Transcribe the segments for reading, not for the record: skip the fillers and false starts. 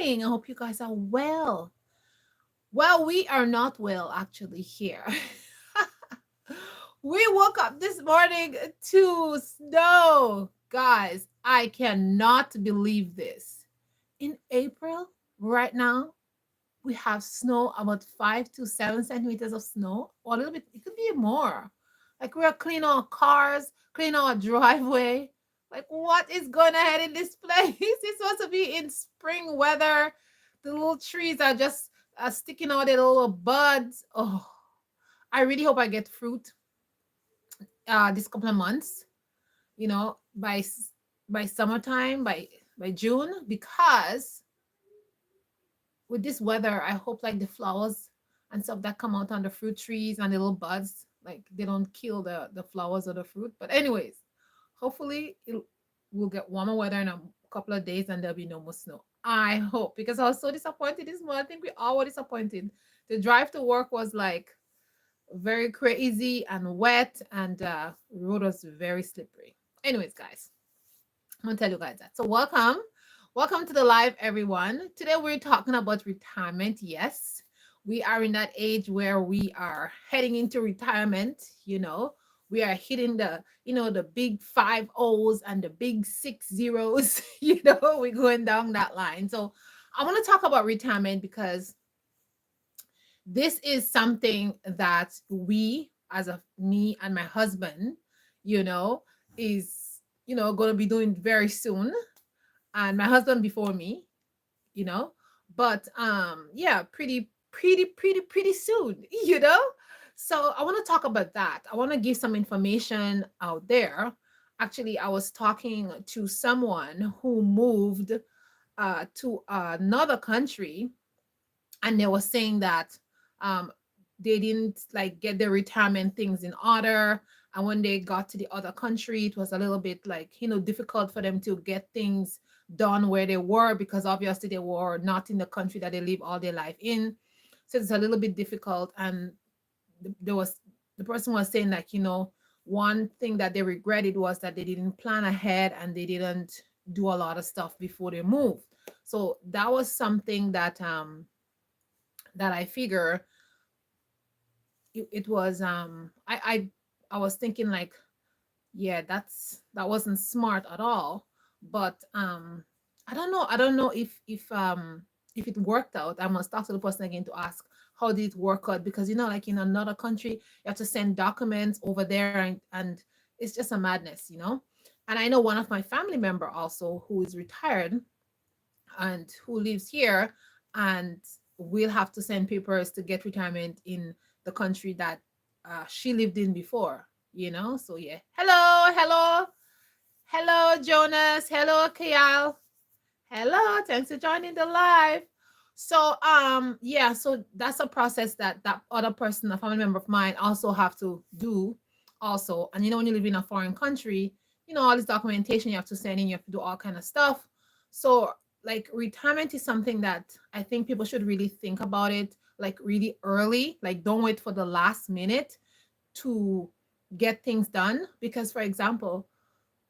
I hope you guys are well. Well, we are not well actually here. We woke up this morning to snow. Guys, I cannot believe this. In April, right now, we have snow about 5 to 7 centimeters of snow, or a little bit, it could be more. Like we are cleaning our cars, cleaning our driveway. Like, what is going ahead in this place? It's supposed to be in spring weather. The little trees are just sticking out their little buds. Oh, I really hope I get fruit this couple of months, by summertime, by June, because with this weather, I hope like the flowers and stuff that come out on the fruit trees and the little buds, like they don't kill the flowers or the fruit. But anyways, hopefully it will get warmer weather in a couple of days and there'll be no more snow. I hope, because I was so disappointed this morning. I think we all were disappointed. The drive to work was like very crazy and wet, and road was very slippery. Anyways, guys, I'm gonna tell you guys that. So welcome to the live, everyone. Today we're talking about retirement. Yes, we are in that age where we are heading into retirement. We are hitting the big five O's and the big 6 zeros. We're going down that line. So I want to talk about retirement because this is something that we, as a me and my husband, you know, is going to be doing very soon, and my husband before me, you know, but yeah, pretty soon, you know. So I want to talk about that. I want to give some information out there. Actually, I was talking to someone who moved to another country, and they were saying that um they didn't like get their retirement things in order, and when they got to the other country it was a little bit like difficult for them to get things done where they were, because obviously they were not in the country that they live all their life in. So it's a little bit difficult, and there was the person was saying like, one thing that they regretted was that they didn't plan ahead and they didn't do a lot of stuff before they moved. So that was something that I figure it was I was thinking like, yeah, that wasn't smart at all. But I don't know if it worked out. I must talk to the person again to ask how did it work out, because like in another country you have to send documents over there, and it's just a madness. And I know one of my family member also who is retired and who lives here, and will have to send papers to get retirement in the country that she lived in before. So yeah, hello Jonas, hello Kayal, hello, thanks for joining the live. So yeah, so that's a process that other person, a family member of mine, also have to do also. And when you live in a foreign country, all this documentation you have to send in, you have to do all kind of stuff. So like retirement is something that I think people should really think about it like really early. Like don't wait for the last minute to get things done, because for example,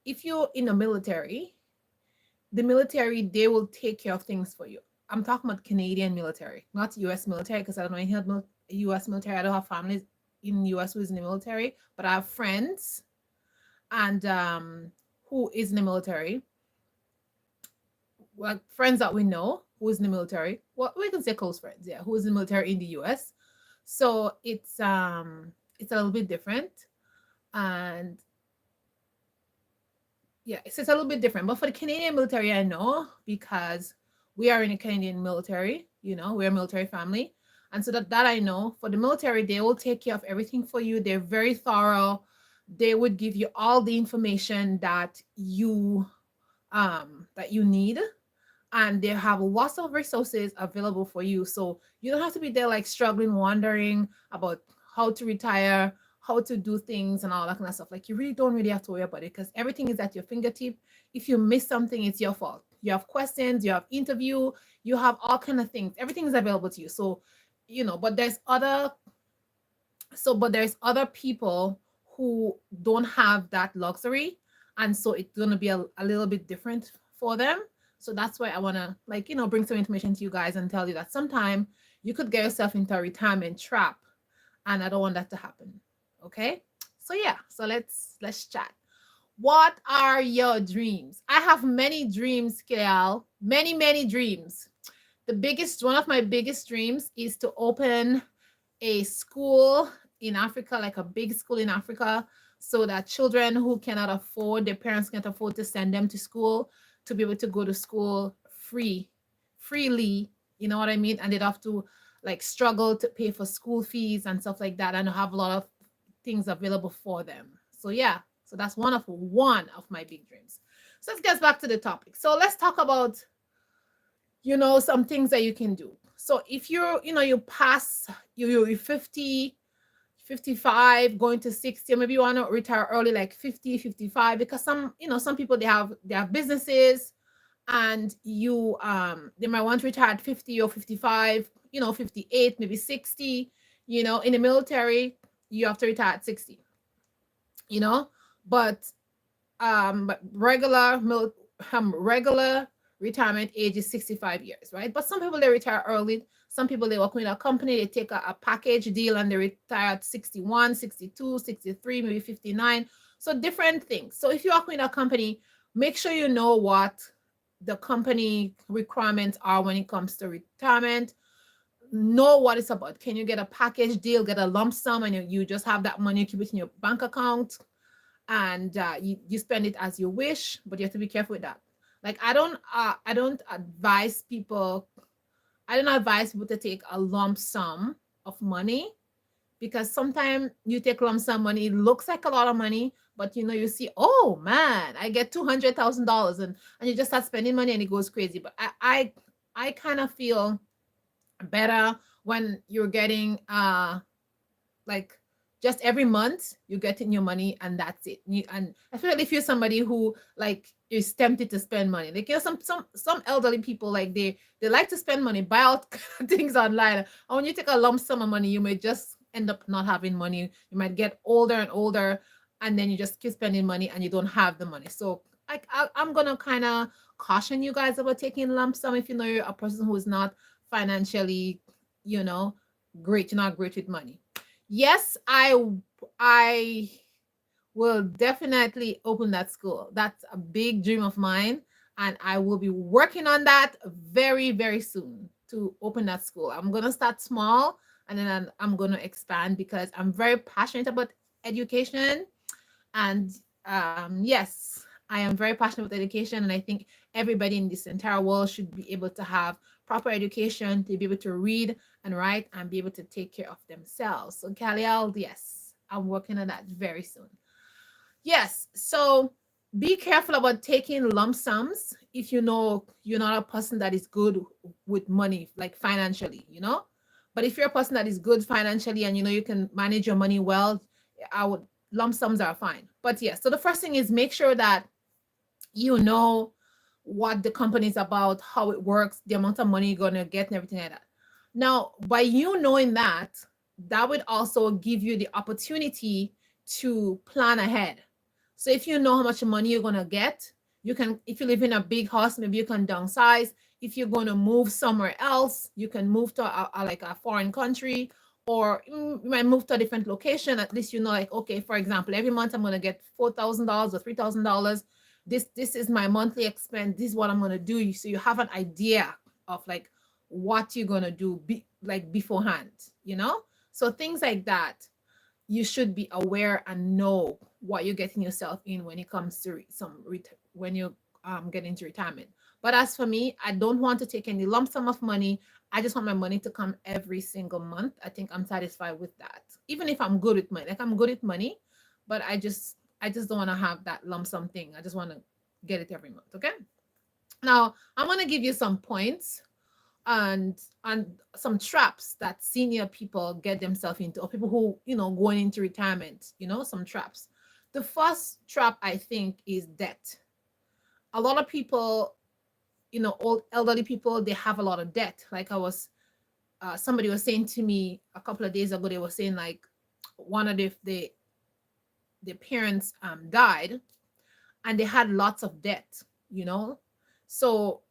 if you're in the military, they will take care of things for you. I'm talking about Canadian military, not US military, because I don't know anything about US military. I don't have families in US who is in the military, but I have friends and who is in the military, like friends that we know who is in the military. Well, we can say close friends, yeah, who is in the military in the US. So it's a little bit different. And yeah, it's a little bit different. But for the Canadian military, I know, because we are in a Canadian military, we're a military family. And so that I know, for the military, they will take care of everything for you. They're very thorough. They would give you all the information that you need, and they have lots of resources available for you. So you don't have to be there like struggling, wondering about how to retire, how to do things, and all that kind of stuff. Like you really don't really have to worry about it, because everything is at your fingertip. If you miss something, it's your fault. You have questions, you have interview, you have all kind of things. Everything is available to you. So, but there's other people who don't have that luxury, and so it's going to be a little bit different for them. So that's why I want to, like, bring some information to you guys and tell you that sometime you could get yourself into a retirement trap, and I don't want that to happen. Okay? So yeah, so let's chat. What are your dreams? I have many dreams, Kale. Many dreams. One of my biggest dreams is to open a school in Africa, like a big school in Africa, so that children who cannot afford, their parents can't afford to send them to school, to be able to go to school freely, you know what I mean? And they'd have to like struggle to pay for school fees and stuff like that, and have a lot of things available for them. So yeah, so that's one of my big dreams. So let's get back to the topic. So let's talk about some things that you can do. So if you pass, you're 50, 55, going to 60, or maybe you want to retire early, like 50, 55, because some people, they have businesses, and they might want to retire at 50 or 55, 58, maybe 60. In the military, you have to retire at 60, you know but but regular retirement age is 65 years, right? But some people, they retire early. Some people, they work with a company, they take a package deal, and they retire at 61, 62, 63, maybe 59. So different things. So if you work with a company, make sure you know what the company requirements are when it comes to retirement. Know what it's about. Can you get a package deal, get a lump sum, and you just have that money, keep it in your bank account, and you spend it as you wish? But you have to be careful with that. Like, I don't advise people to take a lump sum of money, because sometimes you take lump sum money, it looks like a lot of money, but you see, oh man, I get $200,000, and you just start spending money, and it goes crazy. But I kind of feel better when you're getting like, just every month you're getting your money, and that's it. And especially if you're somebody who, like, is tempted to spend money, like, some elderly people, like, they like to spend money, buy out things online, and when you take a lump sum of money, you may just end up not having money. You might get older and older, and then you just keep spending money, and you don't have the money. So I'm gonna kind of caution you guys about taking lump sum if you're a person who is not financially, you know great. You're not great with money. Yes, I will definitely open that school. That's a big dream of mine, and I will be working on that very, very soon, to open that school. I'm going to start small, and then I'm going to expand, because I'm very passionate about education. And yes, I am very passionate about education, and I think everybody in this entire world should be able to have proper education, to be able to read and write, and be able to take care of themselves. So, Kaliel, yes, I'm working on that very soon. Yes, so be careful about taking lump sums if you know you're not a person that is good with money, like financially. But if you're a person that is good financially, and you can manage your money well, I would lump sums are fine. But yes, so the first thing is, make sure that you know what the company is about, how it works, the amount of money you're going to get, and everything like that. Now, by you knowing that, that would also give you the opportunity to plan ahead. So if you know how much money you're going to get, you can, if you live in a big house, maybe you can downsize. If you're going to move somewhere else, you can move to like a foreign country, or you might move to a different location. At least like, okay, for example, every month I'm going to get $4,000 or $3,000. This is my monthly expense. This is what I'm going to do. So you have an idea of like what you're going to do like beforehand. So things like that, you should be aware and know what you're getting yourself in when it comes to when you get into retirement. But as for me, I don't want to take any lump sum of money. I just want my money to come every single month. I think I'm satisfied with that. Even if I'm good with money, like, I'm good with money, but I just don't want to have that lump sum thing. I just want to get it every month. Okay. Now I'm going to give you some points and some traps that senior people get themselves into, or people who going into retirement. Some traps. The first trap, I think, is debt. A lot of people, old elderly people, they have a lot of debt. Like, somebody was saying to me a couple of days ago, they were saying, like, one of the parents died, and they had lots of debt. So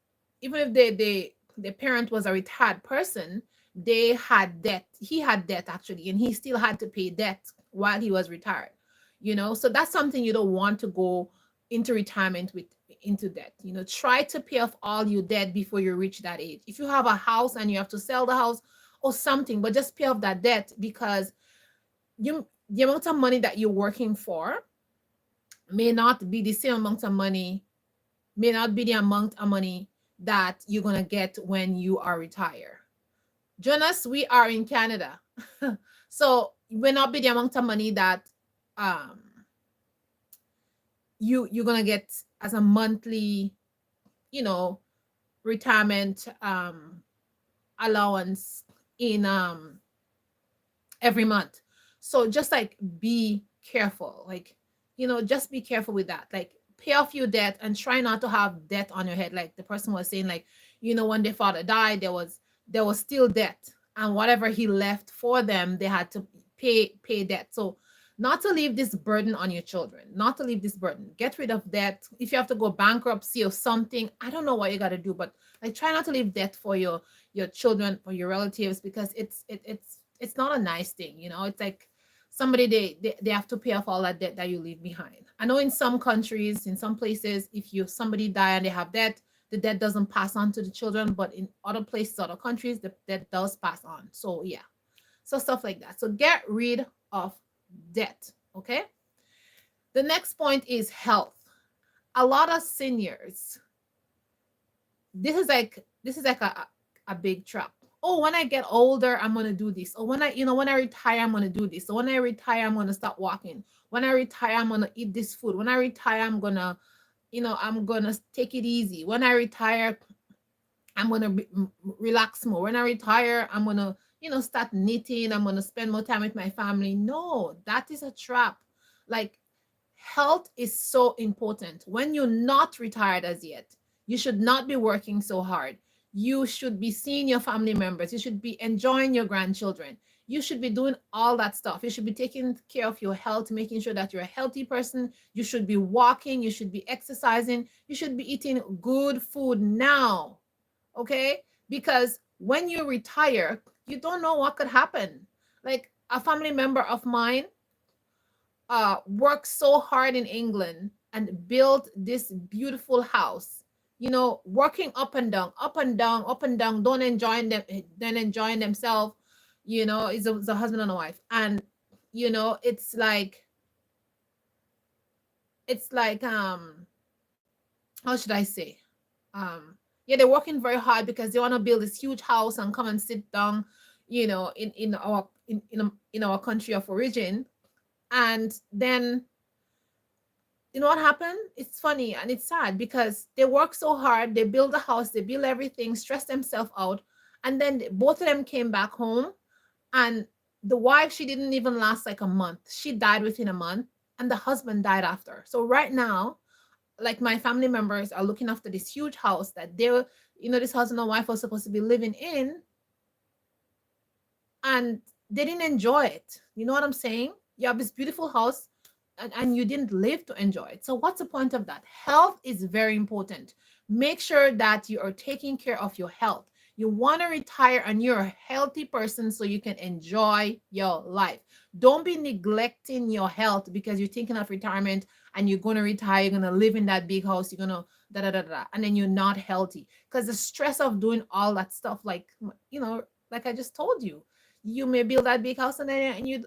even if the parent was a retired person, they had debt. He had debt actually, and he still had to pay debt while he was retired. So that's something you don't want to go into retirement with, into debt. Try to pay off all your debt before you reach that age. If you have a house and you have to sell the house or something, but just pay off that debt, because the amount of money that you're working for may not be the same amount of money, may not be the amount of money that you're going to get when you are retired. Jonas, we are in Canada. So it will not be the amount of money that um you're going to get as a monthly, you know, retirement allowance in every month. So just like be careful, like, just be careful with that. Like, pay off your debt and try not to have debt on your head. Like the person was saying, like, when their father died, there was still debt, and whatever he left for them, they had to pay debt. So not to leave this burden on your children, not to leave this burden. Get rid of debt. If you have to go bankruptcy or something, I don't know what you got to do, but like, try not to leave debt for your children or your relatives, because it's not a nice thing. It's like somebody, they have to pay off all that debt that you leave behind. I know in some countries, in some places, if you somebody die and they have debt, the debt doesn't pass on to the children, but in other places, other countries, the debt does pass on. So yeah, so stuff like that. So get rid of debt. Okay, the next point is health. A lot of seniors, this is like a big trap. Oh, when I get older, I'm gonna do this. Or when I retire, I'm gonna do this. So when I retire, I'm gonna stop walking. When I retire, I'm gonna eat this food. When I retire, I'm gonna take it easy. When I retire, I'm gonna relax more. When I retire, I'm gonna start knitting. I'm gonna spend more time with my family. No, that is a trap. Like, health is so important. When you're not retired as yet, you should not be working so hard. You should be seeing your family members. You should be enjoying your grandchildren. You should be doing all that stuff. You should be taking care of your health, making sure that you're a healthy person. You should be walking. You should be exercising. You should be eating good food now. Okay? Because when you retire, you don't know what could happen. Like, a family member of mine worked so hard in England and built this beautiful house, working up and down, up and down, up and down, don't enjoying them, then enjoying themselves, it's a husband and a wife. And it's like how should I say? Yeah, they're working very hard because they want to build this huge house and come and sit down, in our country of origin. And then what happened? It's funny and it's sad because they work so hard, they build a house, they build everything, stress themselves out, and then both of them came back home. And the wife, she didn't even last like a month. She died within a month, and the husband died after. So right now, like, my family members are looking after this huge house that this husband and wife was supposed to be living in, and they didn't enjoy it. You know what I'm saying? You have this beautiful house, and you didn't live to enjoy it. So what's the point of that? Health is very important. Make sure that you are taking care of your health. You want to retire and you're a healthy person so you can enjoy your life. Don't be neglecting your health because you're thinking of retirement and you're going to retire, you're going to live in that big house, you're going to da da da da, and then you're not healthy because the stress of doing all that stuff, like I just told you, you may build that big house, and then you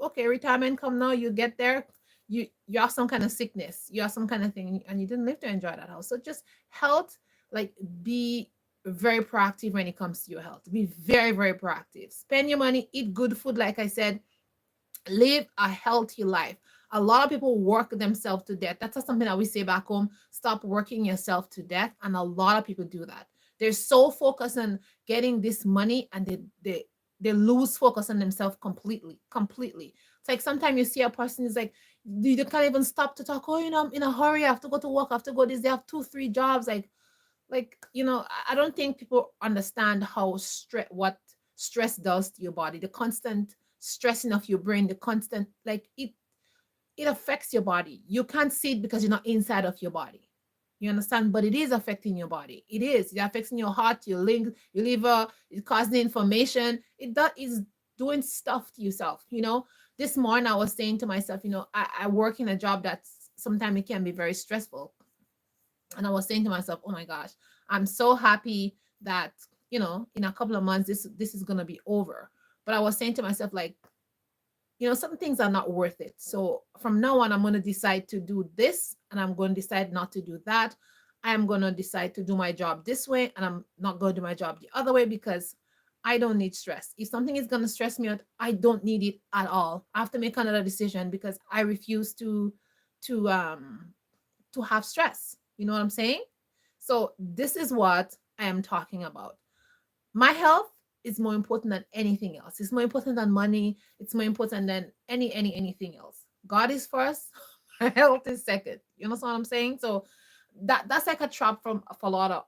okay, retirement come now, you get there, you have some kind of sickness, you have some kind of thing, and you didn't live to enjoy that house. So just health, like, be very proactive when it comes to your health. Be very, very proactive. Spend your money, eat good food, like I said, live a healthy life. A lot of people work themselves to death. That's not something that we say back home. Stop working yourself to death. And a lot of people do that. They're so focused on getting this money, and they lose focus on themselves completely. Completely. It's like sometimes you see a person is like, they can't even stop to talk. Oh, I'm in a hurry. I have to go to work. I have to go this. They have two, three jobs. I don't think people understand what stress does to your body. The constant stressing of your brain, the constant, like, it affects your body. You can't see it because you're not inside of your body. You understand? But it is affecting your body. It is. It affecting your heart, your lung, your liver. It causing inflammation. That is doing stuff to yourself. This morning I was saying to myself, I work in a job that's sometimes it can be very stressful. And I was saying to myself, oh my gosh, I'm so happy that, in a couple of months, this is gonna be over. But I was saying to myself, like, some things are not worth it. So from now on, I'm going to decide to do this and I'm going to decide not to do that. I'm going to decide to do my job this way and I'm not going to do my job the other way because I don't need stress. If something is going to stress me out, I don't need it at all. I have to make another decision because I refuse to um to have stress. You know what I'm saying? So this is what I am talking about. My health is more important than anything else. It's more important than money. It's more important than anything else. God is first. My health is second. You know what I'm saying? So that's like a trap for a lot of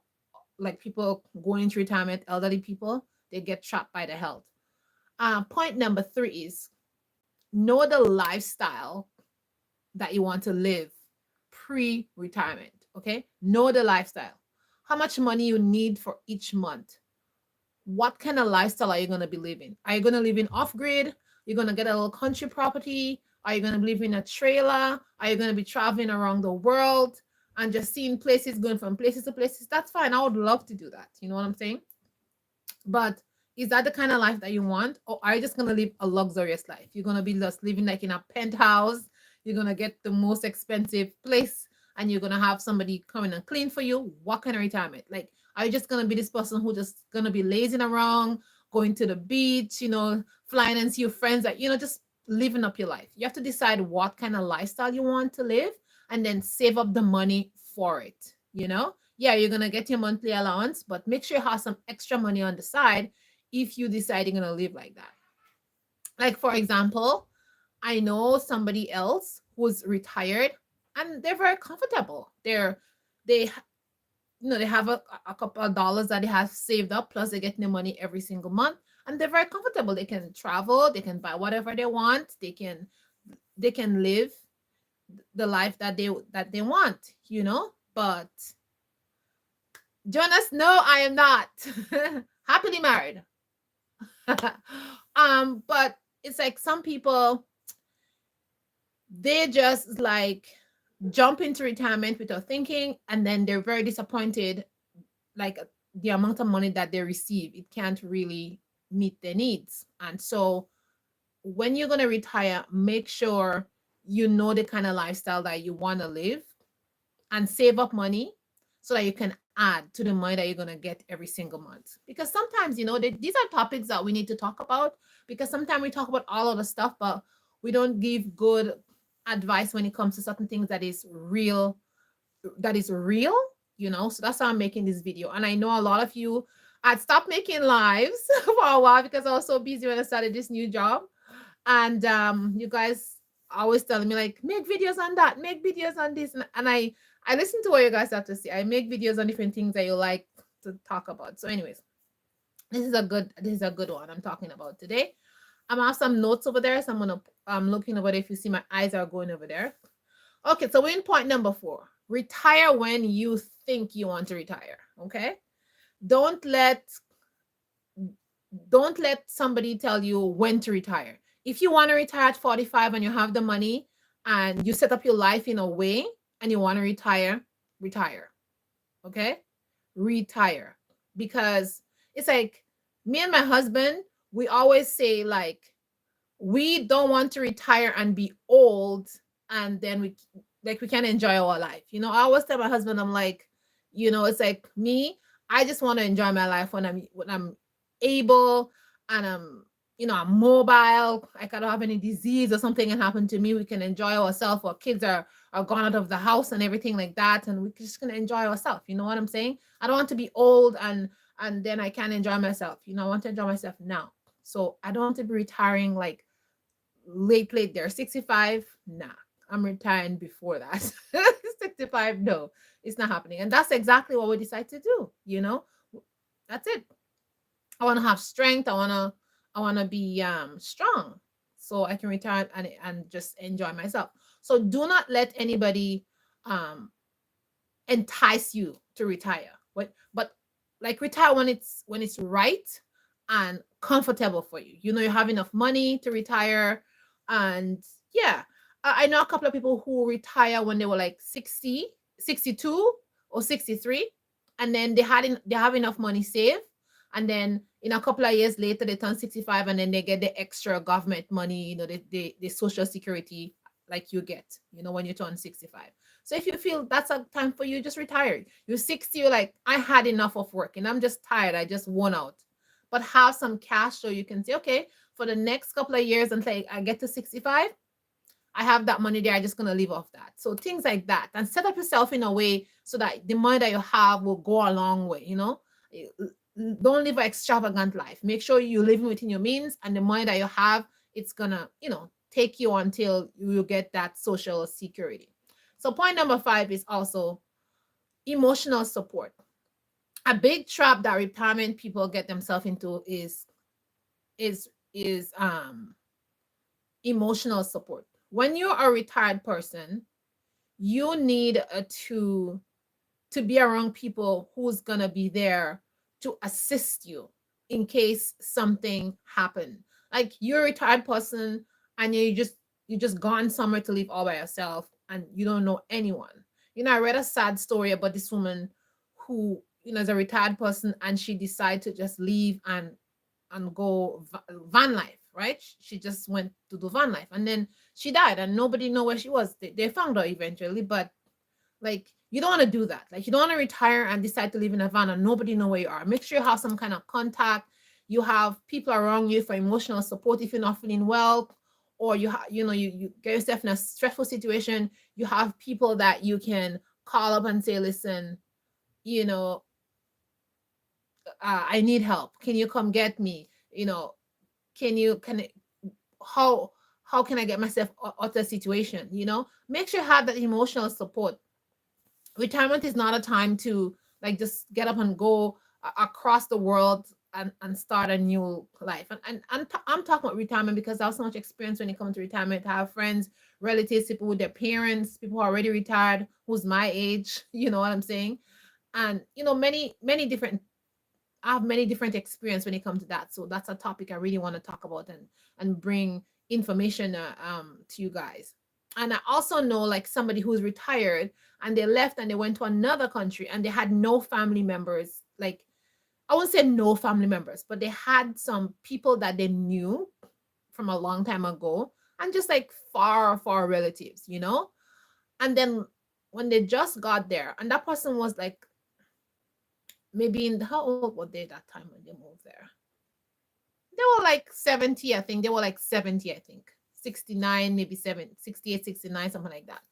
like people going into retirement, elderly people. They get trapped by the health. Point number 3 is know the lifestyle that you want to live pre-retirement. Okay, know the lifestyle. How much money you need for each month. What kind of lifestyle are you going to be living? Are you going to live in off grid? You're going to get a little country property? Are you going to live in a trailer? Are you going to be traveling around the world and just seeing places, going from places to places? That's fine. I would love to do that. You know what I'm saying? But is that the kind of life that you want? Or are you just going to live a luxurious life? You're going to be just living like in a penthouse. You're going to get the most expensive place and you're going to have somebody coming and clean for you. What kind of retirement? Like, are you just going to be this person who just going to be lazing around, going to the beach, flying and see your friends, that, just living up your life? You have to decide what kind of lifestyle you want to live and then save up the money for it, Yeah, you're going to get your monthly allowance, but make sure you have some extra money on the side if you decide you're going to live like that. Like, for example, I know somebody else who's retired and they're very comfortable. They they have a couple of dollars that they have saved up, plus they're getting their money every single month, and they're very comfortable. They can travel, they can buy whatever they want, they can live the life that they want, But Jonas, no, I am not happily married. But it's like some people, they just like jump into retirement without thinking, and then they're very disappointed, like the amount of money that they receive, it can't really meet their needs. And so when you're going to retire, make sure you know the kind of lifestyle that you want to live and save up money so that you can add to the money that you're going to get every single month. Because sometimes, these are topics that we need to talk about, because sometimes we talk about all of the stuff, but we don't give good advice when it comes to certain things that is real. So that's why I'm making this video. And I know a lot of you, I'd stopped making lives for a while because I was so busy when I started this new job. And you guys always telling me, like, make videos on that, make videos on this. And I listen to what you guys have to say. I make videos on different things that you like to talk about. So anyways, this is a good one I'm talking about today. I'm have some notes over there, so I'm looking over there. If you see, my eyes are going over there. Okay, so we're in point number 4. Retire when you think you want to retire. Okay, don't let don't let somebody tell you when to retire. If you want to retire at 45 and you have the money and you set up your life in a way and you want to retire, retire. Okay? Retire. Because it's like me and my husband, we always say, like, we don't want to retire and be old and then we can enjoy our life. I always tell my husband, I'm like, it's like me, I just want to enjoy my life when I'm able and I'm mobile. Like, I don't have any disease or something can happen to me. We can enjoy ourselves. Our kids are gone out of the house and everything like that, and we're just gonna enjoy ourselves. You know what I'm saying? I don't want to be old and then I can't enjoy myself. I want to enjoy myself now. So I don't want to be retiring like late there. 65, nah. I'm retiring before that. 65, no, it's not happening. And that's exactly what we decide to do. That's it. I want to have strength. I want to be strong so I can retire and just enjoy myself. So do not let anybody um entice you to retire. But like retire when it's right and comfortable for you. You know you have enough money to retire. And yeah, I know a couple of people who retire when they were like 60, 62, or 63, and then they have enough money saved, and then in a couple of years later they turn 65, and then they get the extra government money, the social security, like you get, when you turn 65. So if you feel that's a time for you, just retire. You're 60, you're like, I had enough of work and I'm just tired, I just worn out. But have some cash so you can say, okay, for the next couple of years until I get to 65, I have that money there. I'm just gonna live off that. So things like that, and set up yourself in a way so that the money that you have will go a long way. Don't live an extravagant life. Make sure you're living within your means, and the money that you have, it's gonna, take you until you get that social security. So point number 5 is also emotional support. A big trap that retirement people get themselves into is emotional support. When you're a retired person, you need to be around people who's gonna be there to assist you in case something happened. Like you're a retired person and you just gone somewhere to live all by yourself and you don't know anyone. I read a sad story about this woman who, is a retired person, and she decided to just leave and go van life, right? She just went to do van life, and then she died, and nobody know where she was. They found her eventually, but like you don't want to do that. Like you don't want to retire and decide to live in a van and nobody know where you are. Make sure you have some kind of contact. You have people around you for emotional support if you're not feeling well, or you get yourself in a stressful situation. You have people that you can call up and say, listen, you know, I need help. Can you come get me? Can how how can I get myself out of the situation? Make sure you have that emotional support. Retirement is not a time to like just get up and go across the world and start a new life. And I'm talking about retirement because I have so much experience when it comes to retirement. I have friends, relatives, people with their parents, people who are already retired, who's my age. You know what I'm saying? And many different I have many different experience when it comes to that. So that's a topic I really want to talk about and bring information to you guys. And I also know like somebody who's retired and they left and they went to another country and they had no family members. Like I won't say no family members, but they had some people that they knew from a long time ago and just like far relatives. And then when they just got there, and that person was like maybe how old were they that time when they moved there? They were like 70, I think. They were like 70, I think. 69, maybe 68, 69, something like that.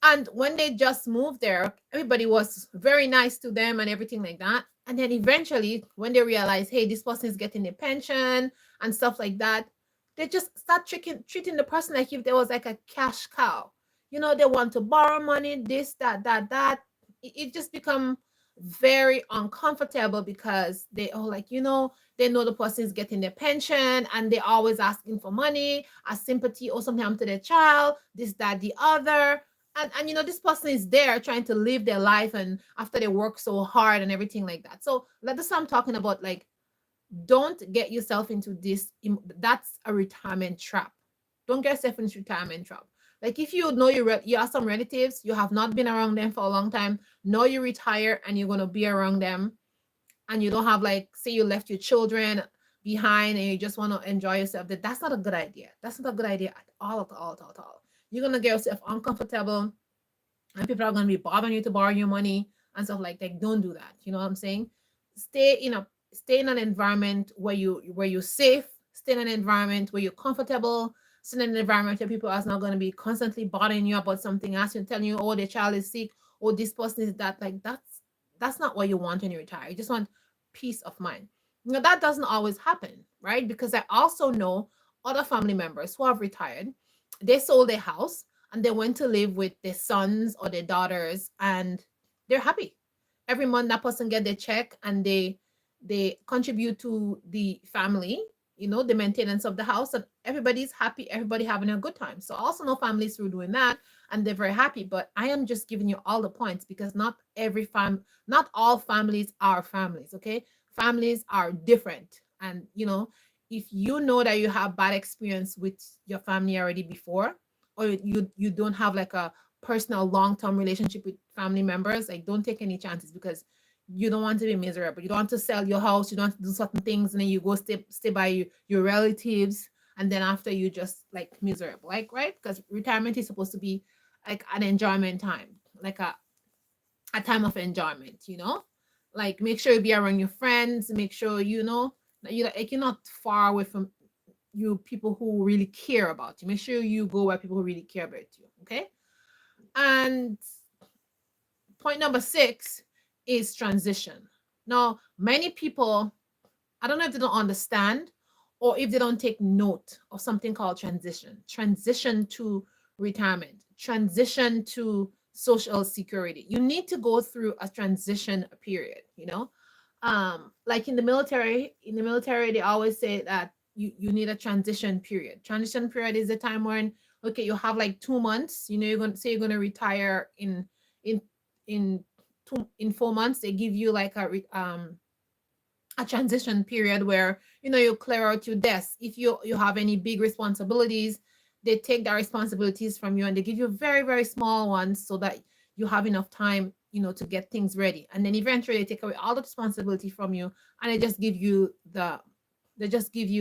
And when they just moved there, everybody was very nice to them and everything like that. And then eventually, when they realized, hey, this person is getting a pension and stuff like that, they just start treating the person like if there was like a cash cow. They want to borrow money, this, that. It just become very uncomfortable because they all like, they know the person is getting their pension and they always asking for money, a sympathy or something happened to their child, this, that, the other. And this person is there trying to live their life and after they work so hard and everything like that. So that's what I'm talking about. Like, don't get yourself into this. That's a retirement trap. Don't get yourself into retirement trap. Like if you know you have some relatives, you have not been around them for a long time, know you retire and you're gonna be around them, and you don't have like say you left your children behind and you just want to enjoy yourself. That's not a good idea. That's not a good idea at all, at all, at all, at all. You're gonna get yourself uncomfortable and people are going to be bothering you to borrow your money and stuff like that. Don't do that. You know what I'm saying? Stay in an environment where you're safe. Stay in an environment where you're comfortable. Stay in an environment where people are not going to be constantly bothering you about something else and telling you, oh, the child is sick, or this person is that. Like that's not what you want when you retire. You just want peace of mind. That doesn't always happen, right? Because I also know other family members who have retired. They sold their house and they went to live with their sons or their daughters and they're happy. Every month that person get their check and they contribute to the family the maintenance of the house, and everybody's happy, everybody having a good time. So I also know families who are doing that and they're very happy. But I am just giving you all the points because not all families are families, okay? Families are different. And if you know that you have bad experience with your family already before, or you don't have like a personal long-term relationship with family members, like don't take any chances because you don't want to be miserable. You don't want to sell your house. You don't want to do certain things, and then you go stay by your relatives, and then after you just like miserable, like right? Because retirement is supposed to be like an enjoyment time, like a time of enjoyment. Like make sure you be around your friends. Make sure that you're not far away from people who really care about you. Make sure you go where people who really care about you. Okay, and point number 6 is transition. Now, many people, I don't know if they don't understand or if they don't take note of something called transition. Transition to retirement, transition to social security. You need to go through a transition period. Like in the military, they always say that you need a transition period. Transition period is the time when, okay, you have like 2 months, you're gonna retire in in 4 months. They give you like a transition period where you clear out your desk. If you have any big responsibilities, they take their responsibilities from you and they give you very very small ones so that you have enough time to get things ready. And then eventually they take away all the responsibility from you, and they just give you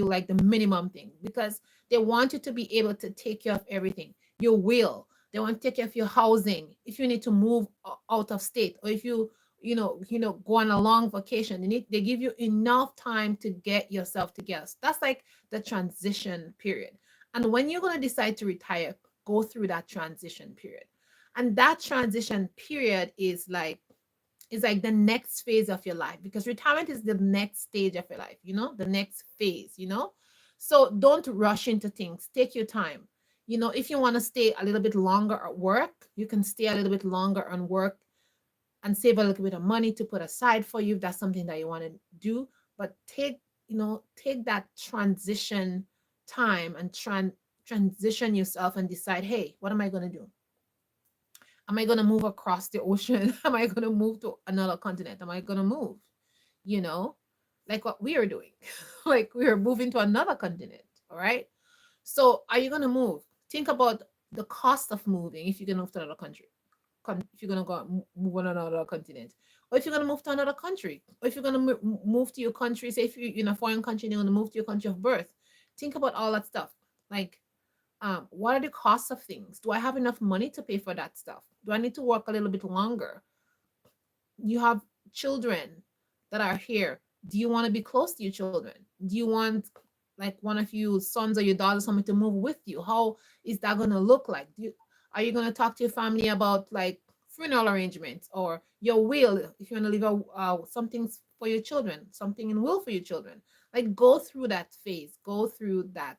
like the minimum thing, because they want you to be able to take care of everything. Your will, they want to take care of your housing. If you need to move out of state, or if you go on a long vacation, they give you enough time to get yourself together. So that's like the transition period. And when you're going to decide to retire, go through that transition period. And that transition period is like the next phase of your life, because retirement is the next stage of your life, the next phase. So don't rush into things. Take your time. If you want to stay a little bit longer at work, you can stay a little bit longer on work and save a little bit of money to put aside for you if that's something that you want to do. But take that transition time and transition yourself and decide, hey, what am I going to do? Am I going to move across the ocean? Am I going to move to another continent? Am I going to move? You know, like what we are doing. Like we are moving to another continent. All right. So are you going to move? Think about the cost of moving if you're going to move to another country. If you're going to go move on another continent, or if you're going to move to another country, or if you're going to move to your country, say if you're in a foreign country and you're going to move to your country of birth, think about all that stuff. Like, what are the costs of things? Do I have enough money to pay for that stuff? Do I need to work a little bit longer? You have children that are here. Do you want to be close to your children? Do you want like one of your sons or your daughters something to move with you? How is that going to look like? Are you going to talk to your family about like funeral arrangements or your will, if you want to leave something for your children, something in will for your children? Like go through that phase, go through that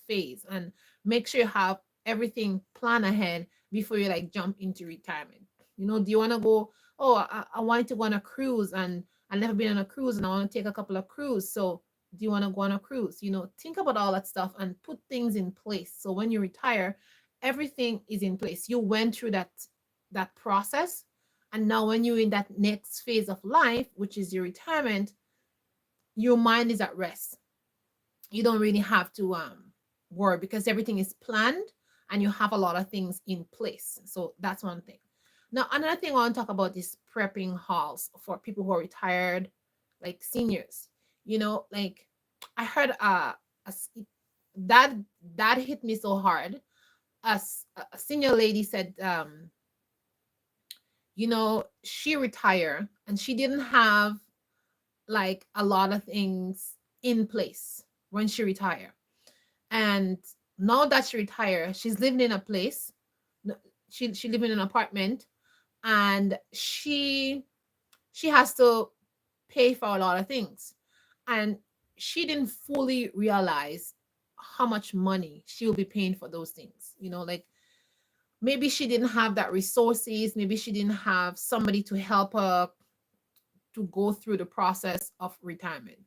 phase, and make sure you have everything planned ahead before you like jump into retirement. Do you want to go? Oh, I wanted to go on a cruise, and I've never been on a cruise, and I want to take a couple of cruise. So do you want to go on a cruise? Think about all that stuff and put things in place. So when you retire, everything is in place. You went through that process, and now when you're in that next phase of life, which is your retirement, your mind is at rest. You don't really have to worry because everything is planned and you have a lot of things in place. So that's one thing. Now, another thing I want to talk about is prepping halls for people who are retired, like seniors. Like I heard that that hit me so hard. As a senior lady said, she retired and she didn't have like a lot of things in place when she retired. And now that she retired, she's living in a place. She live in an apartment, and she has to pay for a lot of things. And she didn't fully realize how much money she will be paying for those things. Like maybe she didn't have that resources, maybe she didn't have somebody to help her to go through the process of retirement.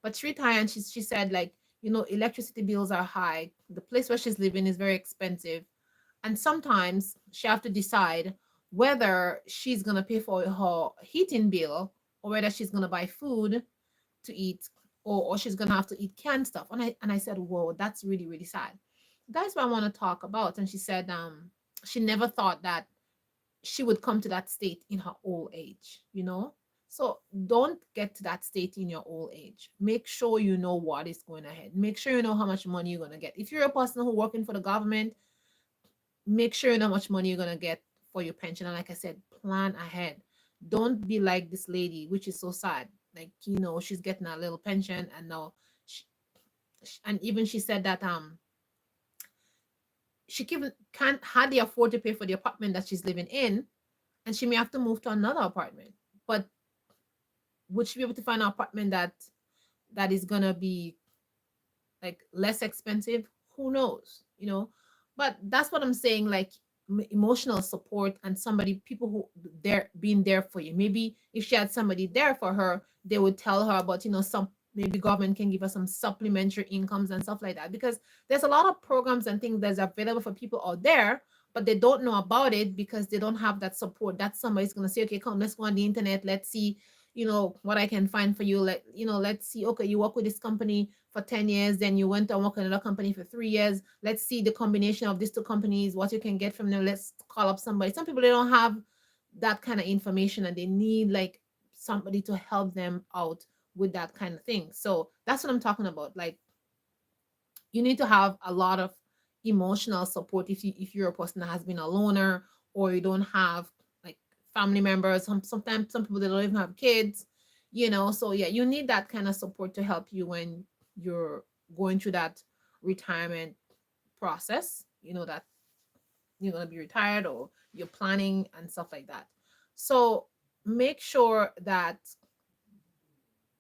But she retired and she said, like, electricity bills are high. The place where she's living is very expensive. And sometimes she have to decide whether she's gonna pay for her heating bill or whether she's gonna buy food to eat, or she's gonna have to eat canned stuff. And I said, whoa, that's really, really sad. That's what I want to talk about. And she said, she never thought that she would come to that state in her old age. So don't get to that state in your old age. Make sure you know what is going ahead. Make sure you know how much money you're going to get. If you're a person who working for the government, make sure you know how much money you're going to get for your pension. And like I said, plan ahead. Don't be like this lady, which is so sad. Like, she's getting a little pension, and now she, and even she said that she can't hardly afford to pay for the apartment that she's living in, and she may have to move to another apartment. But would she be able to find an apartment that is gonna be like less expensive? Who knows? But that's what I'm saying. Like, emotional support and people who they're being there for you. Maybe if she had somebody there for her, they would tell her about some, maybe government can give her some supplementary incomes and stuff like that, because there's a lot of programs and things that's available for people out there, but they don't know about it because they don't have that support. That somebody's going to say, okay, come, let's go on the internet, let's see what I can find for you. Let's see, okay, you work with this company for 10 years, then you went and work with another company for 3 years. Let's see the combination of these two companies, what you can get from them. Let's call up somebody. Some people, they don't have that kind of information, and they need like somebody to help them out with that kind of thing. So that's what I'm talking about. Like, you need to have a lot of emotional support if you're a person that has been a loner, or you don't have like family members. Sometimes some people, they don't even have kids. So yeah, you need that kind of support to help you when you're going through that retirement process, that you're going to be retired or you're planning and stuff like that. So make sure that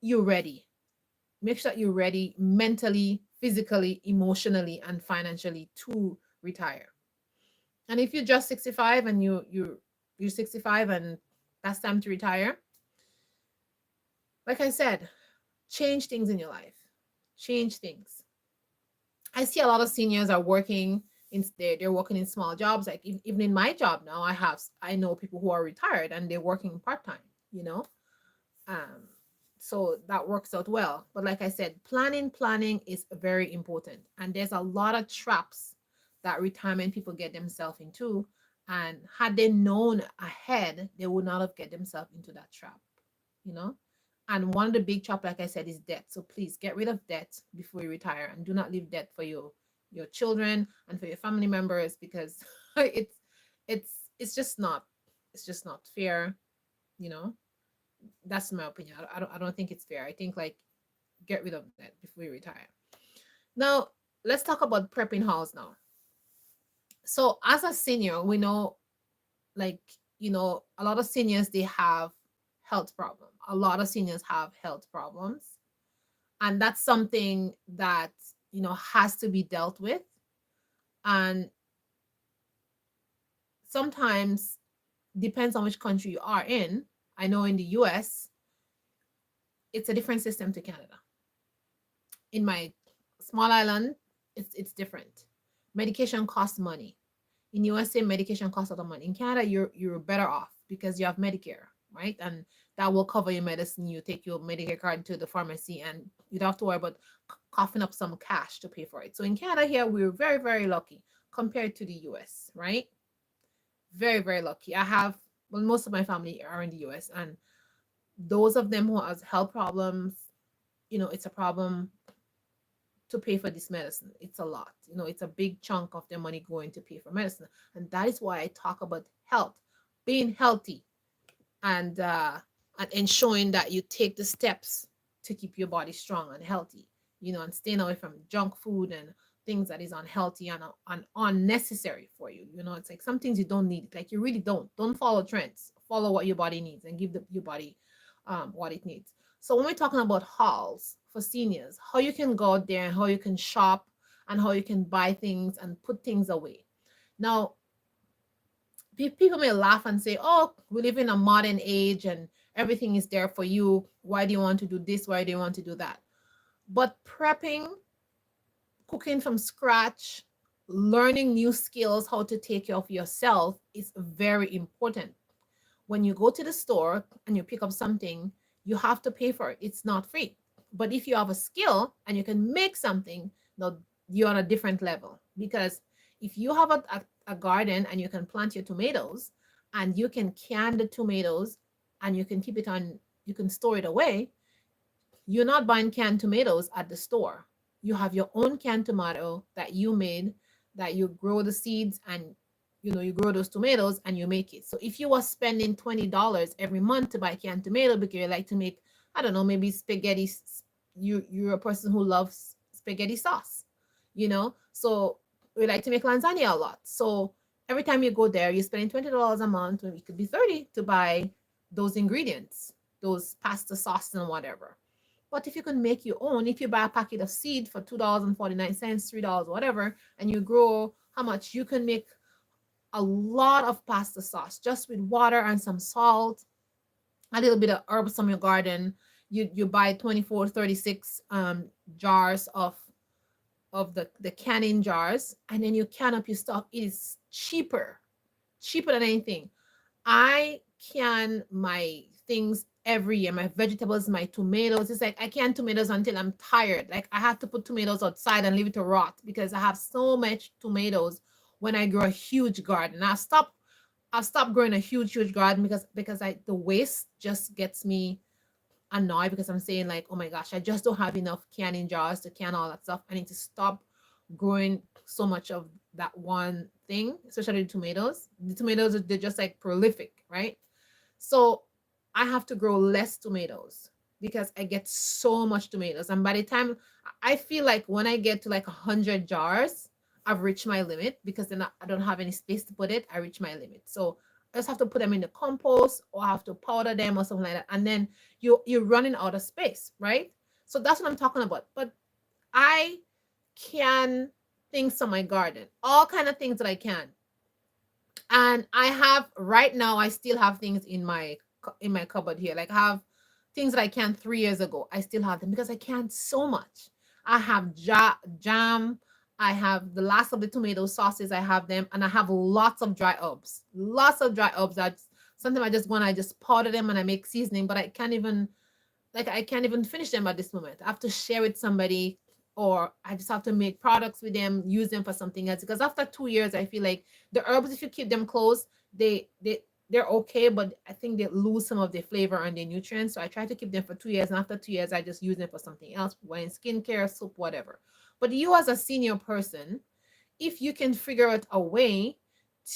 you're ready. Make sure that you're ready mentally, physically, emotionally, and financially to retire. And if you're just 65 and you're 65 and that's time to retire, like I said, change things in your life. Change things. I see a lot of seniors are working they're working in small jobs. Like, even in my job now, I know people who are retired and they're working part-time, you know. Um, so that works out well. But like I said, planning is very important. And there's a lot of traps that retirement people get themselves into. And had they known ahead, they would not have get themselves into that trap, you know. And one of the big trap, like I said, is debt. So please get rid of debt before you retire, and do not leave debt for your children and for your family members, because it's it's it's just not fair, you know. That's my opinion. I don't think it's fair. I think, like, get rid of that before you retire. Now, let's talk about prepping house now. So as a senior, we know, like, a lot of seniors, they have health problems. A lot of seniors have health problems. And that's something that, has to be dealt with. And sometimes, depends on which country you are in. I know in the US, it's a different system to Canada. In my small island, it's different. Medication costs money. In USA, medication costs a lot of money. In Canada, you're better off because you have Medicare, right? And that will cover your medicine. You take your Medicare card to the pharmacy, and you don't have to worry about coughing up some cash to pay for it. So in Canada here, we're very, very lucky compared to the US, right? Very, very lucky. Well, most of my family are in the US, and those of them who has health problems, it's a problem to pay for this medicine. It's a lot. It's a big chunk of their money going to pay for medicine. And that is why I talk about health, being healthy, and ensuring that you take the steps to keep your body strong and healthy, and staying away from junk food and things that is unhealthy and unnecessary for you. It's like some things you don't need. Like, you really don't follow trends. Follow what your body needs and give your body what it needs. So when we're talking about halls for seniors, how you can go out there and how you can shop and how you can buy things and put things away. Now, people may laugh and say, oh, we live in a modern age and everything is there for you. Why do you want to do this? Why do you want to do that? But prepping, cooking from scratch, learning new skills, how to take care of yourself is very important. When you go to the store and you pick up something, you have to pay for it. It's not free. But if you have a skill and you can make something, now you're on a different level. Because if you have a garden and you can plant your tomatoes and you can can the tomatoes and you can keep it on, you can store it away, you're not buying canned tomatoes at the store. You have your own canned tomato that you made, that you grow the seeds and you grow those tomatoes and you make it. So if you were spending $20 every month to buy canned tomato because you like to make, I don't know, maybe spaghetti, you're a person who loves spaghetti sauce, so we like to make lasagna a lot. So every time you go there, you're spending $20 a month, or it could be 30 to buy those ingredients, those pasta sauce and whatever. But if you can make your own, if you buy a packet of seed for $2.49, $3, whatever, and you grow how much, you can make a lot of pasta sauce just with water and some salt, a little bit of herbs from your garden. You buy 24, 36 jars of the canning jars, and then you can up your stuff. It is cheaper than anything. I can my things every year, my vegetables, my tomatoes. It's like I can tomatoes until I'm tired. Like I have to put tomatoes outside and leave it to rot because I have so much tomatoes when I grow a huge garden. I've stopped growing a huge garden because I the waste just gets me annoyed because I'm saying like, oh my gosh, I just don't have enough canning jars to can all that stuff. I need to stop growing so much of that one thing, especially the tomatoes. The tomatoes, they're just like prolific, right? So I have to grow less tomatoes because I get so much tomatoes. And by the time I feel like when I get to like 100 jars, I've reached my limit because then I don't have any space to put it. I reach my limit. So I just have to put them in the compost or I have to powder them or something like that. And then you're running out of space, right? So that's what I'm talking about. But I can things on my garden, all kind of things that I can. And I have right now, I still have things in my cupboard here. Like I have things that I canned 3 years ago. I still have them because I canned so much. I have jam. I have the last of the tomato sauces. I have them, and I have lots of dry herbs. Lots of dry herbs. That sometimes I just when I just powder them and I make seasoning, but I can't even finish them at this moment. I have to share with somebody, or I just have to make products with them, use them for something else. Because after 2 years, I feel like the herbs, if you keep them close, they're okay, but I think they lose some of their flavor and their nutrients. So I try to keep them for 2 years, and after 2 years, I just use them for something else, when skincare, soap, whatever. But you as a senior person, if you can figure out a way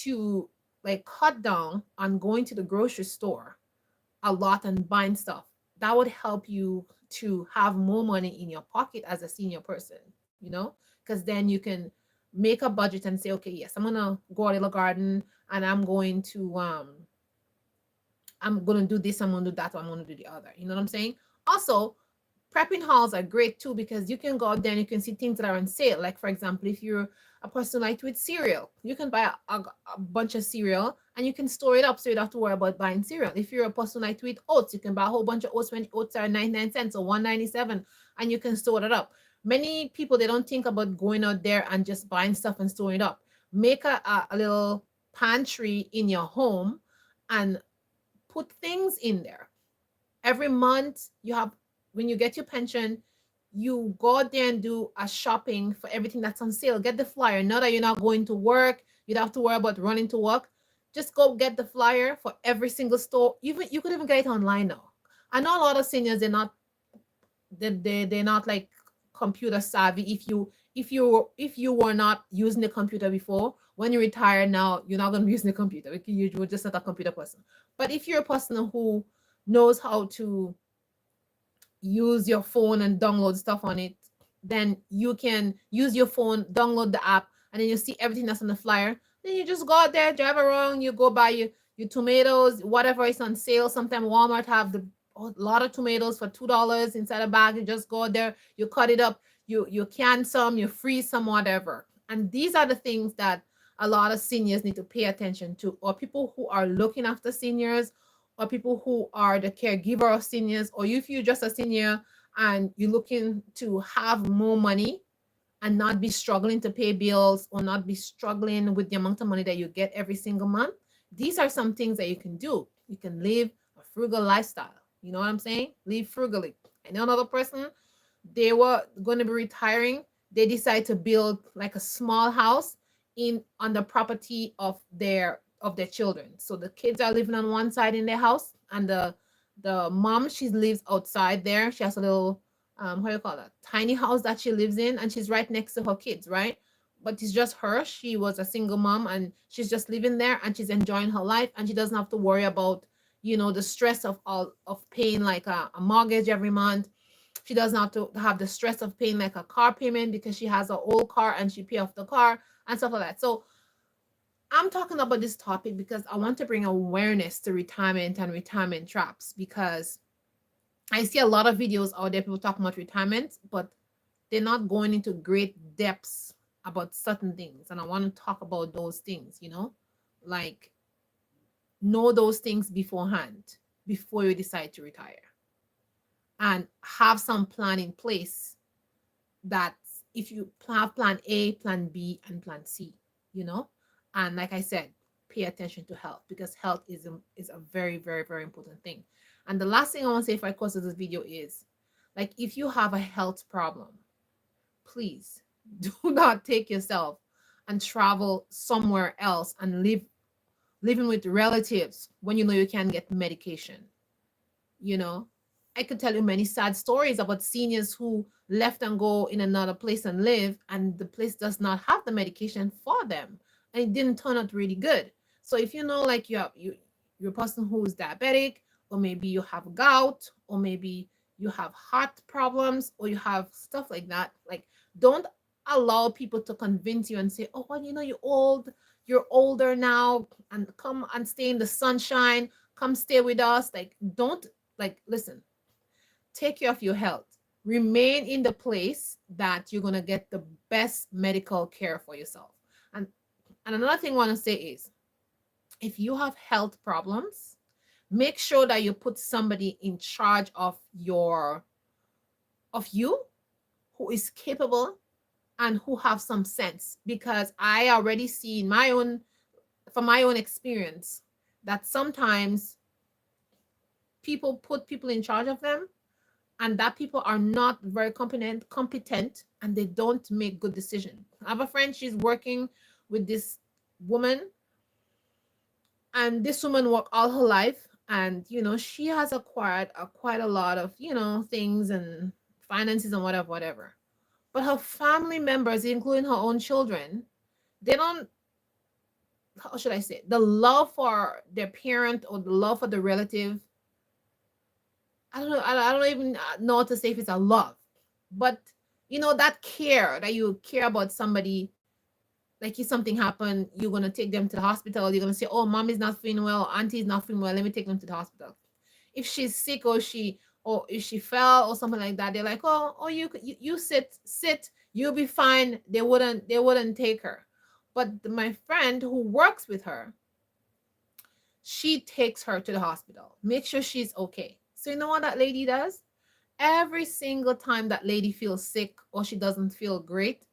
to like cut down on going to the grocery store a lot and buying stuff, that would help you to have more money in your pocket as a senior person, because then you can make a budget and say, okay, yes, I'm gonna go a little garden and I'm gonna do this, I'm gonna do that, or I'm gonna do the other. You know what I'm saying? Also, prepping hauls are great too because you can go out there and you can see things that are on sale. Like for example, if you're a person like with cereal, you can buy a bunch of cereal and you can store it up so you don't have to worry about buying cereal. If you're a person like with oats, you can buy a whole bunch of oats when oats are 99 cents or 197, and you can store it up. Many people, they don't think about going out there and just buying stuff and storing it up. Make a little pantry in your home and put things in there. Every month you have, when you get your pension, you go out there and do a shopping for everything that's on sale. Get the flyer. Now that you're not going to work, you don't have to worry about running to work. Just go get the flyer for every single store. Even you could even get it online now. I know a lot of seniors, they're not like computer savvy. If you were not using the computer before, when you retire now, you're not going to be using the computer. You're just not a computer person. But if you're a person who knows how to use your phone and download stuff on it, then you can use your phone, download the app, and then you see everything that's on the flyer. Then you just go out there, drive around, you go buy your tomatoes, whatever is on sale. Sometimes Walmart have a lot of tomatoes for $2 inside a bag. You just go out there, you cut it up, you can some, you freeze some, whatever. And these are the things that a lot of seniors need to pay attention to, or people who are looking after seniors, or people who are the caregiver of seniors, or if you're just a senior and you're looking to have more money and not be struggling to pay bills or not be struggling with the amount of money that you get every single month, these are some things that you can do. You can live a frugal lifestyle. You know what I'm saying? Live frugally. I know another person, they were going to be retiring. They decided to build like a small house in on the property of their children. So the kids are living on one side in their house, and the mom, she lives outside there. She has a little how do you call that, tiny house that she lives in, and she's right next to her kids, right? But it's just her. She was a single mom, and she's just living there, and she's enjoying her life, and she doesn't have to worry about, the stress of all of paying like a mortgage every month. She doesn't have to have the stress of paying like a car payment because she has an old car and she pay off the car and stuff like that. So I'm talking about this topic because I want to bring awareness to retirement and retirement traps, because I see a lot of videos out there, people talking about retirement, but they're not going into great depths about certain things. And I want to talk about those things, like know those things beforehand before you decide to retire, and have some plan in place that if you have plan A, plan B, and plan C, you know, and like I said, pay attention to health, because health is a very, very, very important thing. And the last thing I want to say for the course of this video is, like, if you have a health problem, please do not take yourself and travel somewhere else and living with relatives when you know you can get medication. you know I could tell you many sad stories about seniors who left and go in another place and live, and the place does not have the medication for them, and it didn't turn out really good. So if you know, like, you're a person who is diabetic, or maybe you have gout, or maybe you have heart problems, or you have stuff like that, like, don't allow people to convince you and say, oh, well, you're older now, and come and stay in the sunshine, come stay with us. Like, don't, like, listen, take care of your health. Remain in the place that you're going to get the best medical care for yourself. And another thing I want to say is, if you have health problems, make sure that you put somebody in charge of you, who is capable and who have some sense, because I already see in my own from my own experience that sometimes people put people in charge of them, and that people are not very competent, and they don't make good decisions. I have a friend, she's working with this woman, and this woman worked all her life, and she has acquired quite a lot of things and finances and whatever. But her family members, including her own children, they don't, how should I say, the love for their parent or the love for the relative, I don't know. I don't even know what to say if it's a love, but that care, that you care about somebody. Like, if something happened, you're gonna take them to the hospital. You're gonna say, "Oh, mom is not feeling well, auntie is not feeling well. Let me take them to the hospital." If she's sick, or if she fell or something like that, they're like, "Oh, you sit, you'll be fine." They wouldn't take her. But my friend who works with her, she takes her to the hospital, make sure she's okay. So you know what that lady does? Every single time that lady feels sick or she doesn't feel great,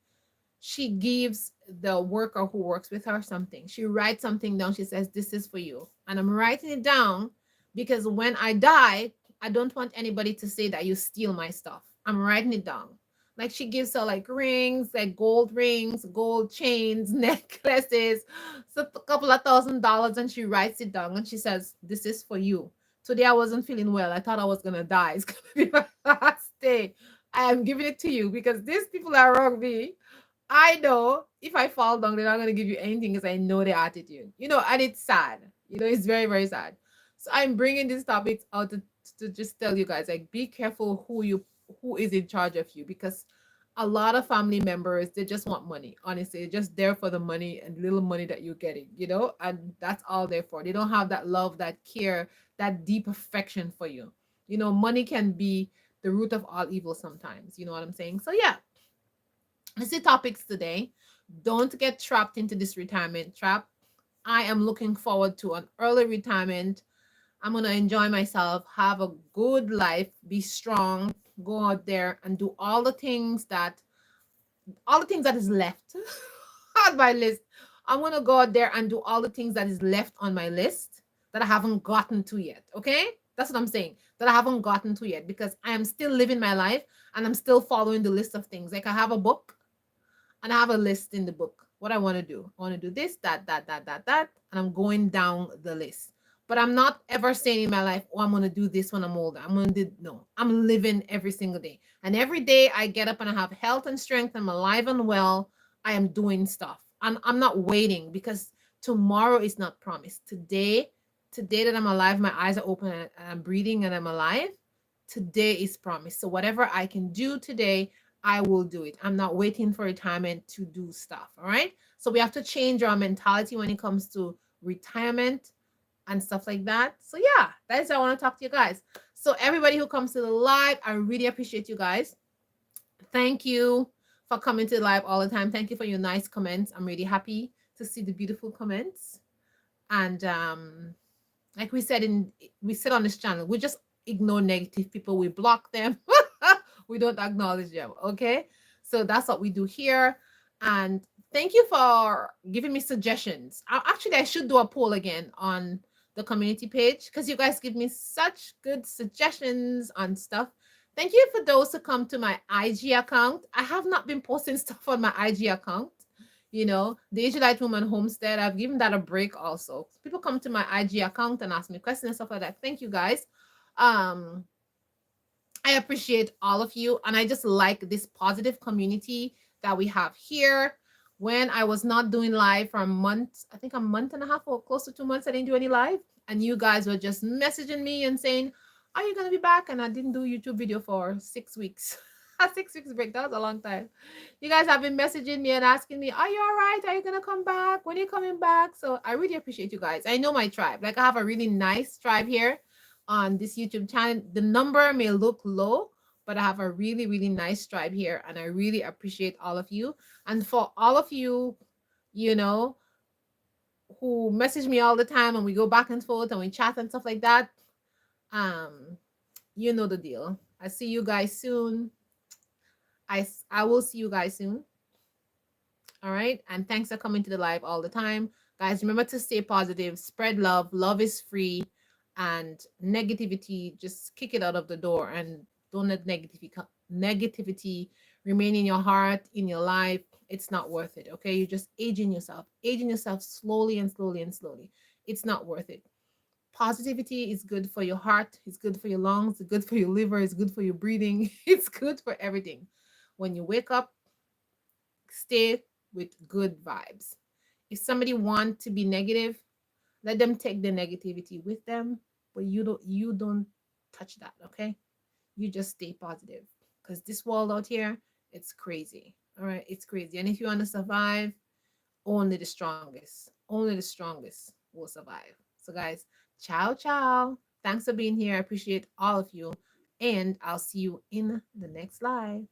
she gives the worker who works with her something. She writes something down. She says, "This is for you." And I'm writing it down because when I die, I don't want anybody to say that you steal my stuff. I'm writing it down. Like, she gives her like rings, like gold rings, gold chains, necklaces, so a couple of $1,000, and she writes it down and she says, "This is for you. Today I wasn't feeling well. I thought I was gonna die. It's gonna be my last day. I am giving it to you because these people are wrong me. I know if I fall down, they're not going to give you anything because I know their attitude, and it's sad. It's very, very sad. So I'm bringing these topics out to just tell you guys, like, be careful who is in charge of you, because a lot of family members, they just want money. Honestly, they're just there for the money and little money that you're getting, and that's all they're for. They don't have that love, that care, that deep affection for you. Money can be the root of all evil sometimes. You know what I'm saying? So yeah, that's the topics today. Don't get trapped into this retirement trap. I am looking forward to an early retirement. I'm going to enjoy myself, have a good life, be strong, go out there and do all the things that is left on my list. I'm gonna go out there and do all the things that is left on my list that I haven't gotten to yet. Okay, that's what I'm saying. That I haven't gotten to yet because I am still living my life and I'm still following the list of things. Like I have a book and I have a list in the book. What I want to do. I want to do this, that, and I'm going down the list. But I'm not ever saying in my life, oh, I'm gonna do this when I'm older. I'm gonna do no. I'm living every single day. And every day I get up and I have health and strength, I'm alive and well, I am doing stuff. I'm not waiting because tomorrow is not promised. Today that I'm alive, my eyes are open and I'm breathing and I'm alive. Today is promised. So whatever I can do today, I will do it. I'm not waiting for retirement to do stuff. All right. So we have to change our mentality when it comes to retirement and stuff like that. So yeah, that is what I want to talk to you guys. So everybody who comes to the live, I really appreciate you guys. Thank you for coming to the live all the time. Thank you for your nice comments. I'm really happy to see the beautiful comments. And like we said on this channel, we just ignore negative people. We block them. We don't acknowledge them. Okay. So that's what we do here. And thank you for giving me suggestions. Actually, I should do a poll again on the community page because you guys give me such good suggestions on stuff. Thank you for those who come to my IG account. I have not been posting stuff on my IG account. The Israelite Woman Homestead, I've given that a break also. People come to my IG account and ask me questions and stuff like that. Thank you guys. Um, I appreciate all of you. And I just like this positive community that we have here. When I was not doing live for a month, I think a month and a half or close to 2 months, I didn't do any live. And you guys were just messaging me and saying, are you going to be back? And I didn't do YouTube video for 6 weeks. A 6 weeks break. That was a long time. You guys have been messaging me and asking me, are you all right? Are you going to come back? When are you coming back? So I really appreciate you guys. I know my tribe. Like I have a really nice tribe here on this YouTube channel. The number may look low, but I have a really, really nice tribe here. And I really appreciate all of you. And for all of you, you know, who message me all the time and we go back and forth and we chat and stuff like that, you know the deal. I see you guys soon. I will see you guys soon. All right. And thanks for coming to the live all the time. Guys, remember to stay positive, spread love. Love is free. And negativity, just kick it out of the door and don't let negativity remain in your heart, in your life. It's not worth it. Okay. You're just aging yourself slowly and slowly and slowly. It's not worth it. Positivity is good for your heart, it's good for your lungs, it's good for your liver, it's good for your breathing, it's good for everything. When you wake up, stay with good vibes. If somebody want to be negative, let them take the negativity with them, but you don't touch that, okay? You just stay positive because this world out here, it's crazy. All right, it's crazy. And if you want to survive, only the strongest will survive. So guys, ciao ciao. Thanks for being here. I appreciate all of you, and I'll see you in the next live.